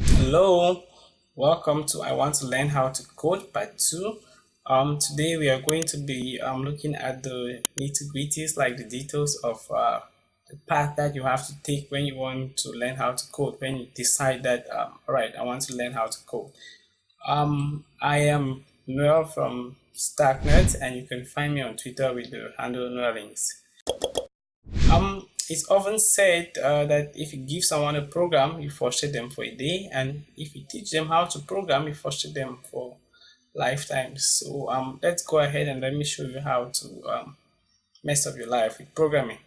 Hello, welcome to I Want to Learn How to Code Part 2. Today we are going to be looking at the nitty-gritties, like the details of the path that you have to take when you want to learn how to code, when you decide that, all right, I want to learn how to code. I am Noel from StackNet, and you can find me on Twitter with the handle Noelings. It's often said that if you give someone a program, you frustrate them for a day, and if you teach them how to program, you frustrate them for lifetimes. So let's go ahead and let me show you how to mess up your life with programming.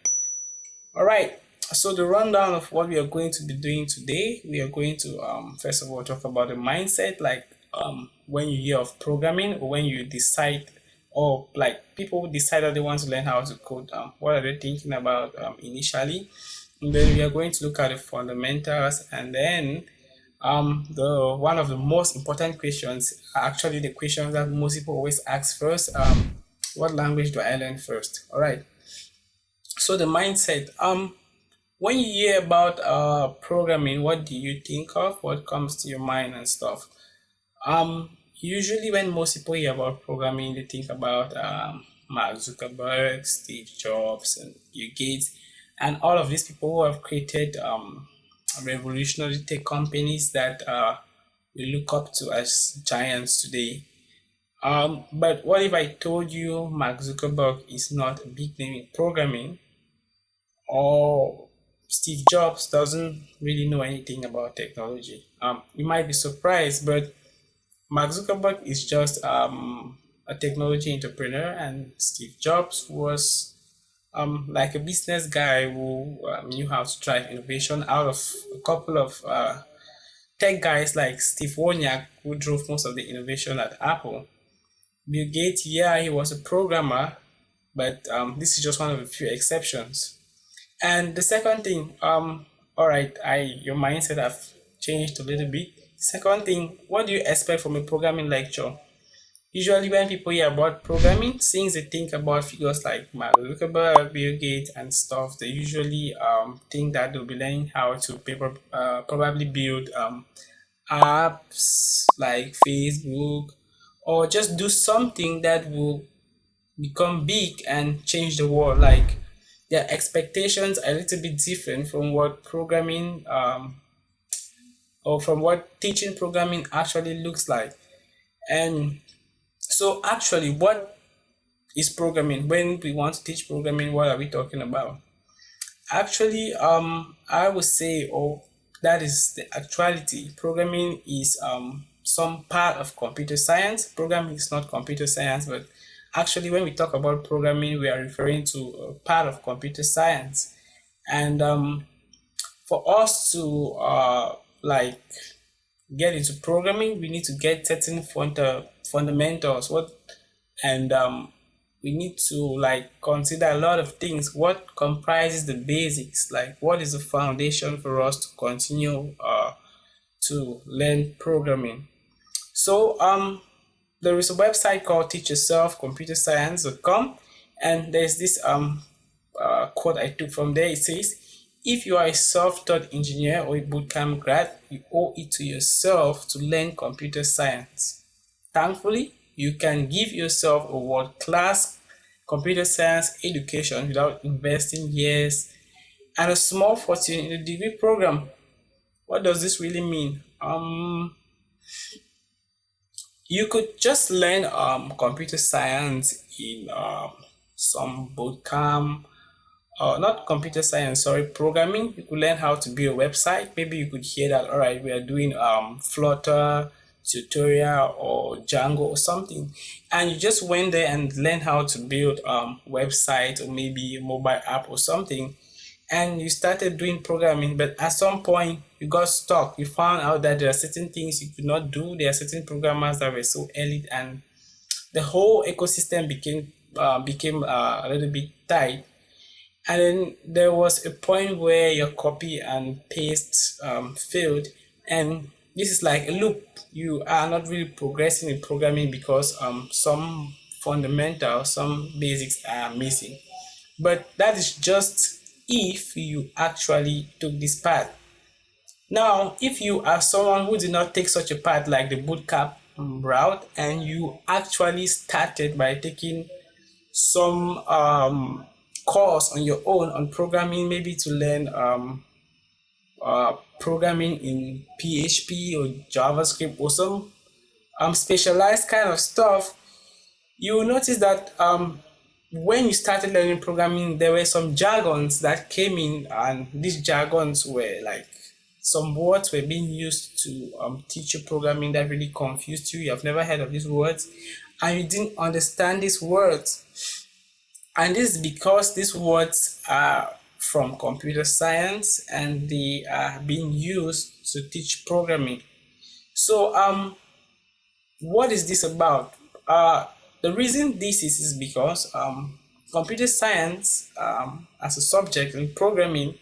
All right. So the rundown of what we are going to be doing today, we are going to first of all talk about the mindset, like when you hear of programming or when you decide, or like people decide that they want to learn how to code, what are they thinking about initially? And then we are going to look at the fundamentals, and then the one of the most important questions are actually the questions that most people always ask first. What language do I learn first? All right. So the mindset. When you hear about programming, what do you think of? What comes to your mind and stuff? Usually when most people hear about programming, they think about Mark Zuckerberg, Steve Jobs, and Bill Gates, and all of these people who have created revolutionary tech companies that we look up to as giants today. But what if I told you Mark Zuckerberg is not a big name in programming, or Steve Jobs doesn't really know anything about technology? You might be surprised, but Mark Zuckerberg is just a technology entrepreneur, and Steve Jobs was like a business guy who knew how to drive innovation out of a couple of tech guys like Steve Wozniak, who drove most of the innovation at Apple. Bill Gates, yeah, he was a programmer, but this is just one of the few exceptions. And the second thing, all right, your mindset have changed a little bit. Second thing, what do you expect from a programming lecture? Usually, when people hear about programming, since they think about figures like Mark Zuckerberg, Bill Gates, and stuff, they usually think that they'll be learning how to probably build apps like Facebook, or just do something that will become big and change the world. Like their expectations are a little bit different from what programming or from what teaching programming actually looks like. And so actually, what is programming? When we want to teach programming, what are we talking about? Actually, I would say, oh, that is the actuality. Programming is some part of computer science. Programming is not computer science, but actually, when we talk about programming, we are referring to a part of computer science. And for us to like get into programming, we need to get certain fundamentals. What and we need to like consider a lot of things. What comprises the basics? Like what is the foundation for us to continue to learn programming? So there is a website called teachyourselfcomputerscience.com, and there's this quote I took from there. It says, if you are a self-taught engineer or a bootcamp grad, you owe it to yourself to learn computer science. Thankfully, you can give yourself a world-class computer science education without investing years and a small fortune in a degree program. What does this really mean? You could just learn computer science in some bootcamp, not computer science, sorry, programming. You could learn how to build a website. Maybe you could hear that, all right, we are doing Flutter tutorial or Django or something. And you just went there and learned how to build website or maybe a mobile app or something. And you started doing programming, but at some point you got stuck. You found out that there are certain things you could not do. There are certain programmers that were so elite, and the whole ecosystem became a little bit tight. And then there was a point where your copy and paste failed, and this is like a loop. You are not really progressing in programming because some fundamentals, some basics are missing. But that is just if you actually took this path. Now, if you are someone who did not take such a path like the bootcamp route, and you actually started by taking some course on your own on programming, maybe to learn programming in PHP or JavaScript or some specialized kind of stuff, you will notice that when you started learning programming, there were some jargons that came in, and these jargons were like some words were being used to teach you programming that really confused you. You have never heard of these words, and you didn't understand these words. And this is because these words are from computer science and they are being used to teach programming. So, what is this about? The reason this is because computer science as a subject in programming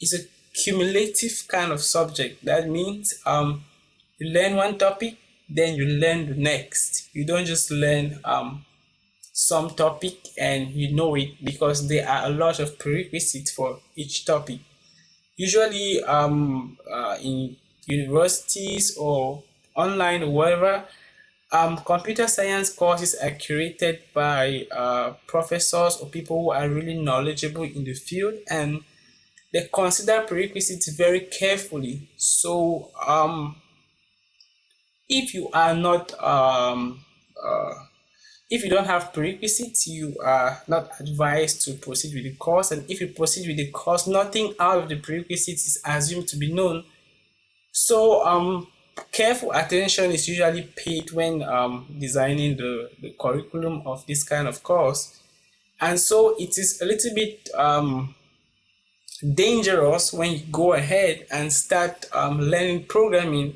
is a cumulative kind of subject. That means you learn one topic, then you learn the next. You don't just learn some topic and you know it, because there are a lot of prerequisites for each topic. Usually in universities or online or whatever, computer science courses are curated by professors or people who are really knowledgeable in the field, and they consider prerequisites very carefully. So if you are not if you don't have prerequisites, you are not advised to proceed with the course. And if you proceed with the course, nothing out of the prerequisites is assumed to be known. So careful attention is usually paid when designing the curriculum of this kind of course. And so it is a little bit dangerous when you go ahead and start learning programming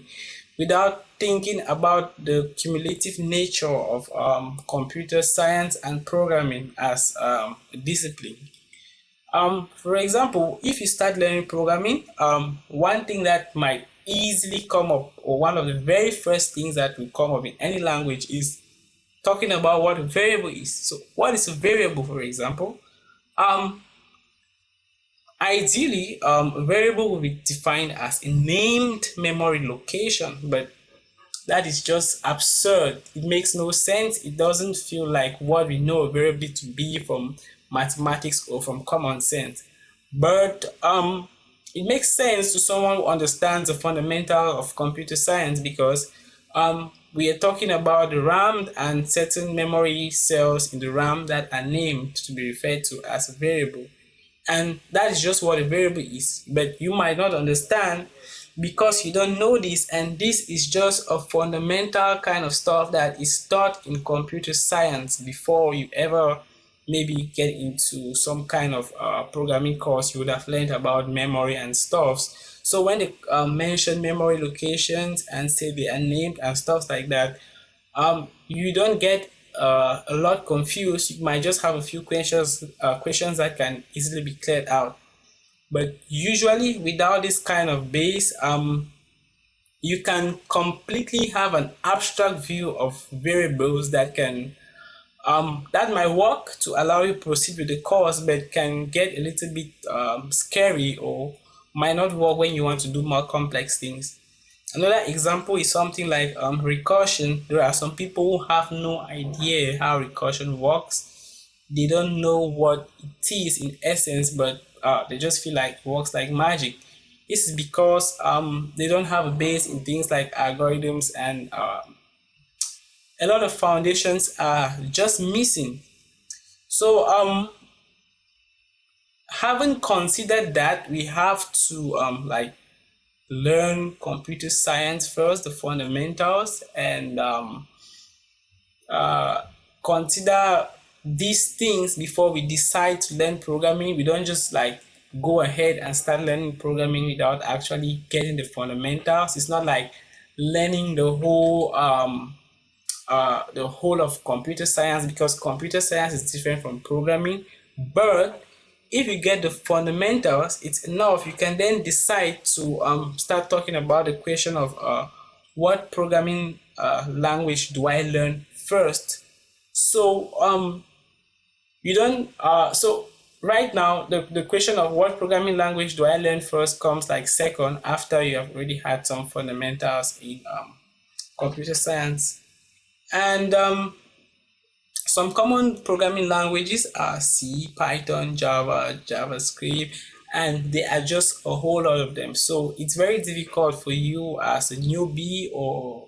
without thinking about the cumulative nature of computer science and programming as a discipline. For example, if you start learning programming, one thing that might easily come up, or one of the very first things that will come up in any language, is talking about what a variable is. So what is a variable, for example? Ideally, a variable will be defined as a named memory location, but that is just absurd. It makes no sense. It doesn't feel like what we know a variable to be from mathematics or from common sense. But it makes sense to someone who understands the fundamental of computer science, because we are talking about the RAM and certain memory cells in the RAM that are named to be referred to as a variable. And that is just what a variable is. But you might not understand because you don't know this, and this is just a fundamental kind of stuff that is taught in computer science before you ever maybe get into some kind of programming course. You would have learned about memory and stuffs. So when they mention memory locations and say they are named and stuff like that, you don't get a lot confused. You might just have a few questions that can easily be cleared out. But usually without this kind of base, you can completely have an abstract view of variables that can that might work to allow you to proceed with the course, but can get a little bit scary, or might not work when you want to do more complex things. Another example is something like recursion. There are some people who have no idea how recursion works. They don't know what it is in essence, but they just feel like it works like magic. This is because they don't have a base in things like algorithms, and a lot of foundations are just missing. So having considered that, we have to like learn computer science first, the fundamentals, and consider these things before we decide to learn programming. We don't just like go ahead and start learning programming without actually getting the fundamentals. It's not like learning the whole of computer science, because computer science is different from programming. But if you get the fundamentals, it's enough. You can then decide to start talking about the question of what programming language do I learn first. So you don't so right now the question of what programming language do I learn first comes like second after you have already had some fundamentals in computer science. And some common programming languages are C, Python, Java, JavaScript, and there are just a whole lot of them. So it's very difficult for you as a newbie or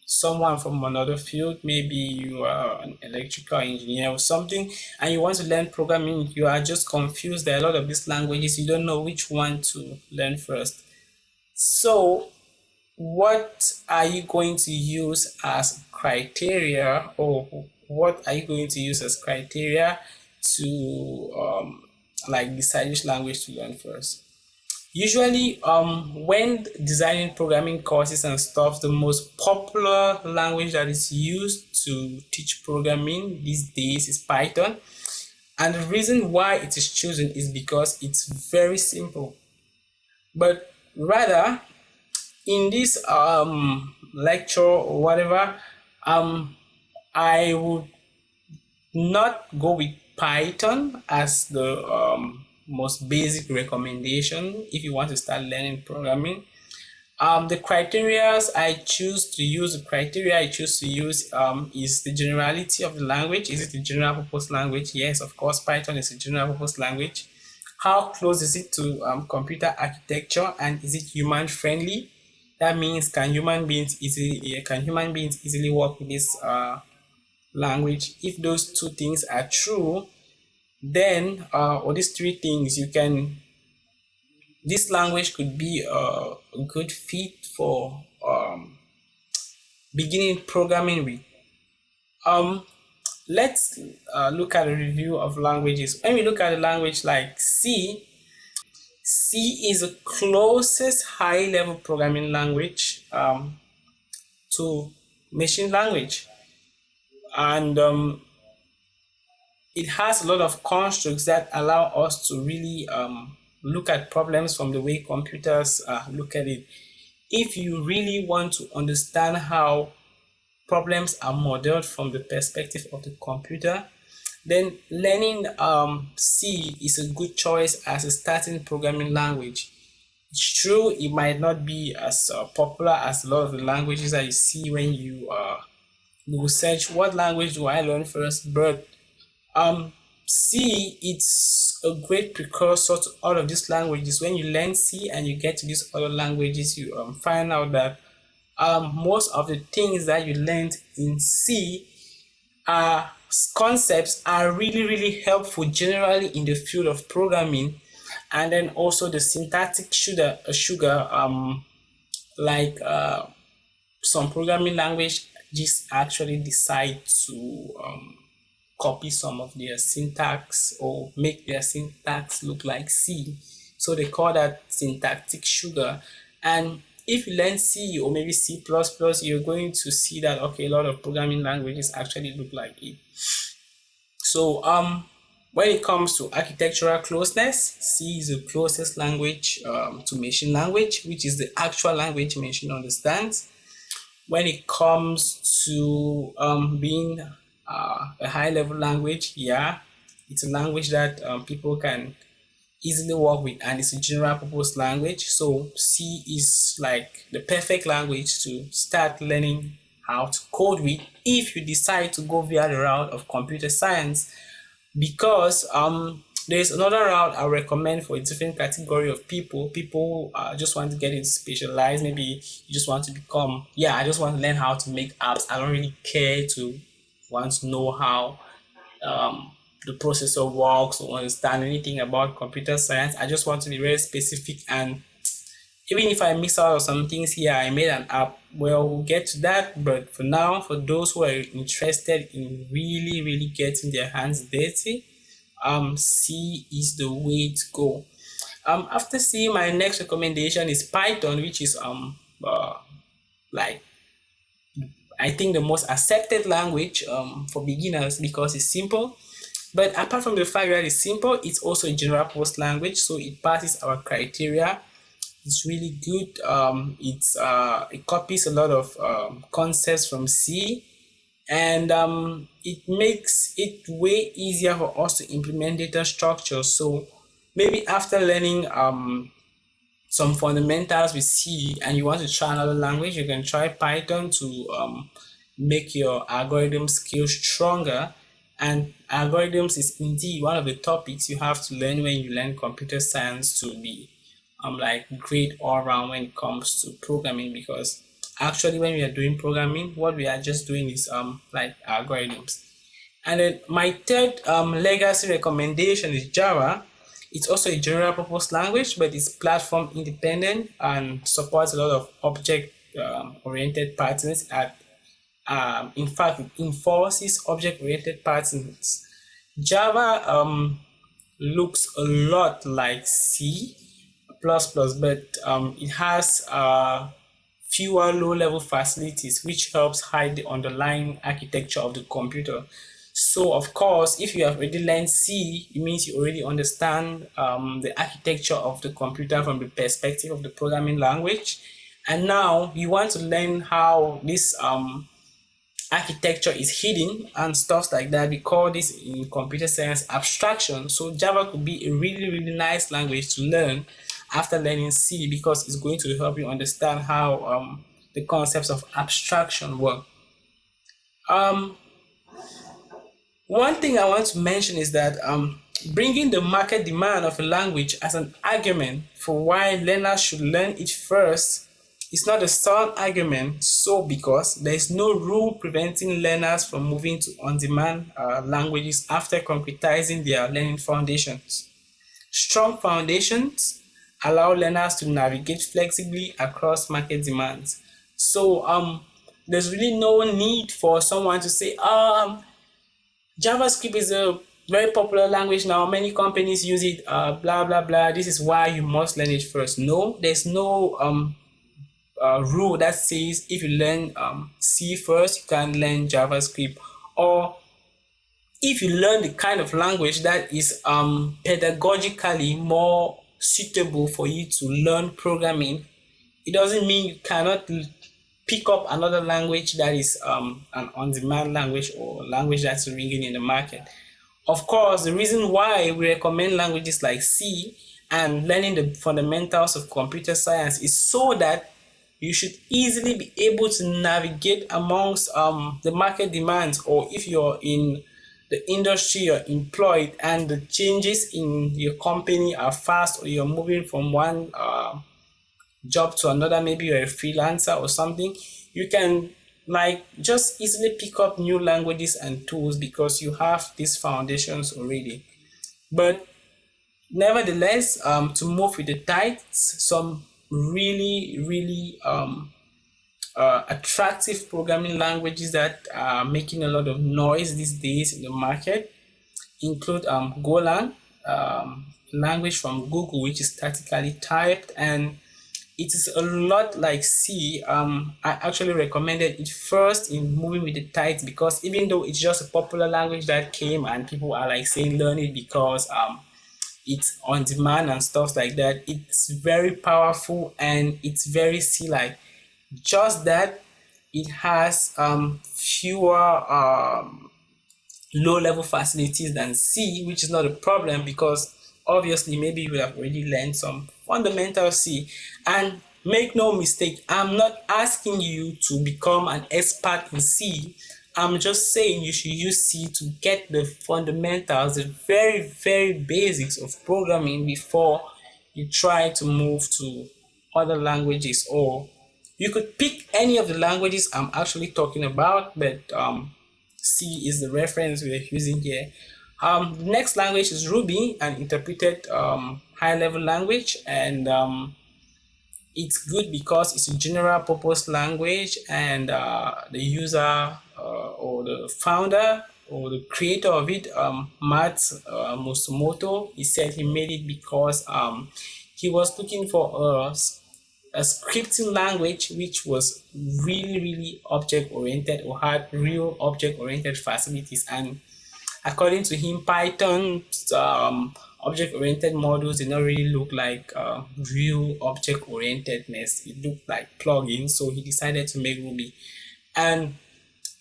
someone from another field. Maybe you are an electrical engineer or something, and you want to learn programming. You are just confused. There are a lot of these languages. You don't know which one to learn first. So what are you going to use as criteria, or what are you going to use as criteria to like decide which language to learn first? Usually when designing programming courses and stuff, the most popular language that is used to teach programming these days is Python. And the reason why it is chosen is because it's very simple. But rather, in this lecture or whatever, um I would not go with Python as the most basic recommendation if you want to start learning programming. The criteria I choose to use, the criteria I choose to use is the generality of the language. Is it a general purpose language? Yes, of course, Python is a general purpose language. How close is it to computer architecture, and is it human friendly? That means can human beings easily work with this language? If those two things are true, then or these three things, you can this language could be a good fit for beginning programming with. Um, let's look at a review of languages. When we look at a language like C, C is the closest high-level programming language to machine language, and it has a lot of constructs that allow us to really look at problems from the way computers look at it. If you really want to understand how problems are modeled from the perspective of the computer, then learning C is a good choice as a starting programming language. It's true, it might not be as popular as a lot of the languages that you see when you Google search what language do I learn first, but um, C, it's a great precursor to all of these languages. When you learn C and you get to these other languages, you find out that most of the things that you learned in C are concepts are really really helpful generally in the field of programming. And then also the syntactic sugar like some programming language just actually decide to copy some of their syntax or make their syntax look like C. So they call that syntactic sugar. And if you learn C or maybe C++, you're going to see that okay, a lot of programming languages actually look like it. So when it comes to architectural closeness, C is the closest language to machine language, which is the actual language machine understands. When it comes to being a high level language, yeah, it's a language that people can easily work with, and it's a general purpose language. So C is like the perfect language to start learning how to code with if you decide to go via the route of computer science, because there's another route I recommend for a different category of people. People just want to get into specialized. Maybe you just want to become, yeah, I just want to learn how to make apps. I don't really care to want to know how the processor works or understand anything about computer science. I just want to be very specific, and even if I mix out some things here, I made an app. Well, we'll get to that. But for now, for those who are interested in really, really getting their hands dirty, C is the way to go. After C, my next recommendation is Python, which is like I think the most accepted language for beginners because it's simple. But apart from the fact that it's simple, it's also a general purpose language, so it passes our criteria. It's really good. It copies a lot of concepts from C, and it makes it way easier for us to implement data structures. So maybe after learning some fundamentals with C and you want to try another language, you can try Python to make your algorithm skills stronger. And algorithms is indeed one of the topics you have to learn when you learn computer science to be like great all around when it comes to programming, because actually when we are doing programming, what we are just doing is like algorithms. And then my third legacy recommendation is Java. It's also a general purpose language, but it's platform independent and supports a lot of object oriented patterns. In fact, it enforces object oriented patterns. Java looks a lot like C plus plus, but it has fewer low level facilities, which helps hide the underlying architecture of the computer. So, of course, if you have already learned C, it means you already understand the architecture of the computer from the perspective of the programming language. And now you want to learn how this architecture is hidden and stuff like that. We call this in computer science abstraction. So Java could be a really, really nice language to learn after learning C, because it's going to help you understand how the concepts of abstraction work. Um, One thing I want to mention is that bringing the market demand of a language as an argument for why learners should learn it first is not a sound argument. So, because there is no rule preventing learners from moving to on-demand languages after concretizing their learning foundations. Strong foundations allow learners to navigate flexibly across market demands. So, there's really no need for someone to say, JavaScript is a very popular language now. Many companies use it. Blah blah blah. This is why you must learn it first. No, there's no rule that says if you learn C first, you can learn JavaScript. Or if you learn the kind of language that is pedagogically more suitable for you to learn programming, it doesn't mean you cannot pick up another language that is an on-demand language or language that's ringing in the market. Of course, the reason why we recommend languages like C and learning the fundamentals of computer science is so that you should easily be able to navigate amongst the market demands, or if you're in the industry you're employed and the changes in your company are fast, or you're moving from one job to another, maybe you're a freelancer or something, you can like just easily pick up new languages and tools because you have these foundations already. But nevertheless, to move with the tides, some really, really attractive programming languages that are making a lot of noise these days in the market include Golang, language from Google, which is statically typed, and it is a lot like C. I actually recommended it first in moving with the tides, because even though it's just a popular language that came and people are like saying learn it because it's on demand and stuff like that, it's very powerful and it's very C-like. Just that it has fewer low level facilities than C, which is not a problem because obviously maybe you would have already learned some fundamental C. And make no mistake, I'm not asking you to become an expert in C. I'm just saying you should use C to get the fundamentals, the very, very basics of programming before you try to move to other languages. Or you could pick any of the languages I'm actually talking about, but C is the reference we're using here. The next language is Ruby, an interpreted high-level language, and it's good because it's a general purpose language, and the user or the founder or the creator of it, Matt Musumoto, he said he made it because he was looking for a scripting language which was really, really object oriented or had real object oriented facilities. And according to him, Python's object-oriented models did not really look like real object-orientedness. It looked like plugins, so he decided to make Ruby. And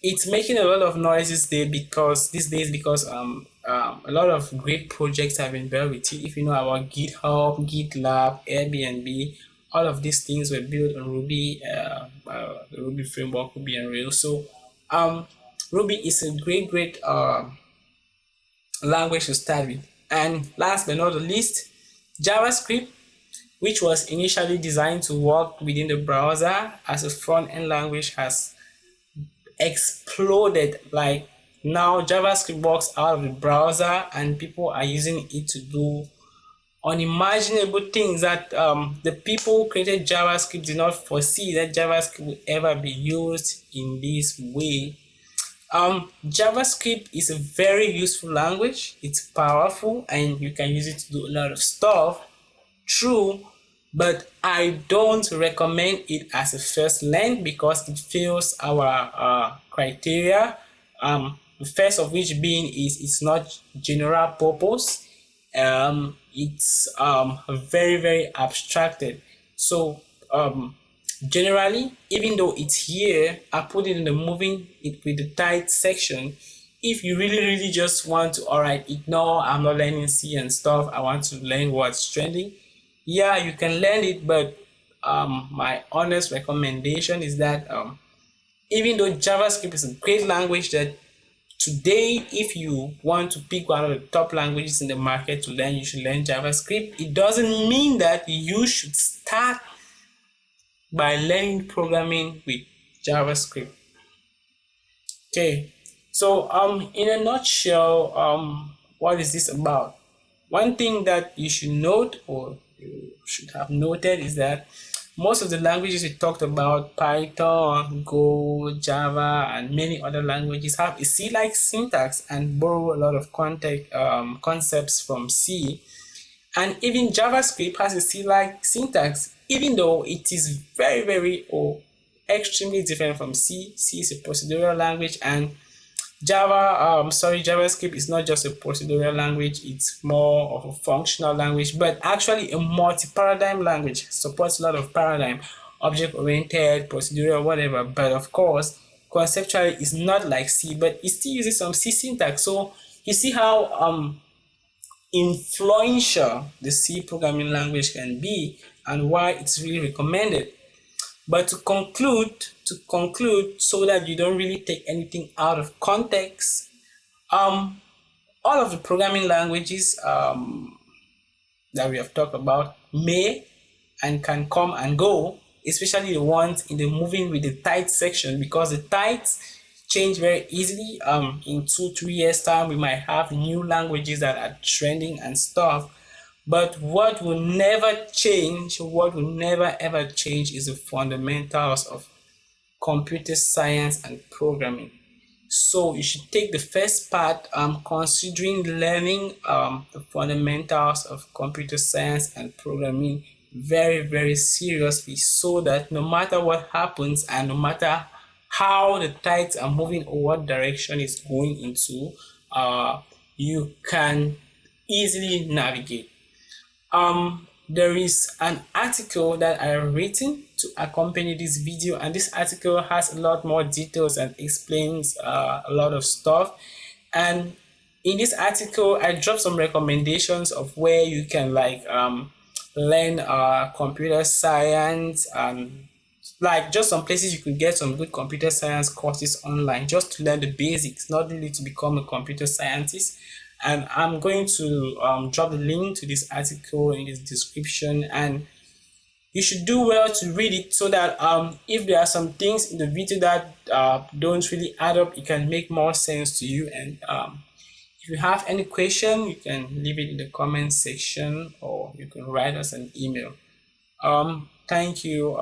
It's making a lot of noise these days because a lot of great projects have been built with it. If you know about GitHub, GitLab, Airbnb, all of these things were built on Ruby, the Ruby framework, Ruby and Rails. So um, Ruby is a great language to start with. And last but not the least, JavaScript, which was initially designed to work within the browser as a front-end language, has exploded. Like now JavaScript works out of the browser and people are using it to do unimaginable things that the people who created JavaScript did not foresee that JavaScript would ever be used in this way. JavaScript is a very useful language. It's powerful and you can use it to do a lot of stuff. True, but I don't recommend it as a first learn because it fails our criteria. The first of which being is it's not general purpose. It's very abstracted. So generally, even though it's here, I put it in the moving it with the tight section. If you really just want to, all right, ignore, I'm not learning C and stuff, I want to learn what's trending, yeah, you can learn it, but my honest recommendation is that even though JavaScript is a great language that today, if you want to pick one of the top languages in the market to learn, you should learn JavaScript. It doesn't mean that you should start by learning programming with JavaScript. Okay, so in a nutshell, what is this about? One thing that you should note, or you should have noted, is that most of the languages we talked about, Python, Go, Java, and many other languages, have a C-like syntax and borrow a lot of concepts from C. And even JavaScript has a C-like syntax, even though it is very or extremely different from C. C is a procedural language, and JavaScript is not just a procedural language, it's more of a functional language, but actually a multi-paradigm language. Supports a lot of paradigm, object-oriented, procedural, whatever. But of course, conceptually it's not like C, but it still uses some C syntax. So you see how influential the C programming language can be and why it's really recommended. But to conclude, so that you don't really take anything out of context, all of the programming languages that we have talked about may and can come and go, especially the ones in the moving with the tight section, because the tights change very easily. In 2-3 years time we might have new languages that are trending and stuff, but what will never change, what will never ever change, is the fundamentals of computer science and programming. So you should take the first part, considering learning the fundamentals of computer science and programming very seriously, so that no matter what happens and no matter how the tides are moving or what direction it's going into, you can easily navigate. There is an article that I have written to accompany this video, and this article has a lot more details and explains a lot of stuff. And in this article I dropped some recommendations of where you can learn computer science, and like just some places you could get some good computer science courses online just to learn the basics, not really to become a computer scientist. And I'm going to drop the link to this article in the description, and you should do well to read it, so that if there are some things in the video that don't really add up, it can make more sense to you. And if you have any question, you can leave it in the comment section, or you can write us an email. Thank you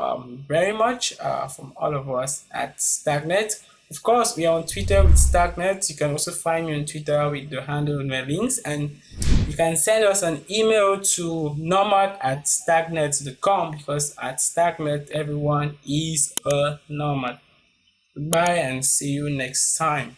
very much from all of us at StackNet. Of course, we are on Twitter with StackNet. You can also find me on Twitter with the handle in my links, and you can send us an email to nomad@stacknet.com, because at StackNet everyone is a nomad. Goodbye and see you next time.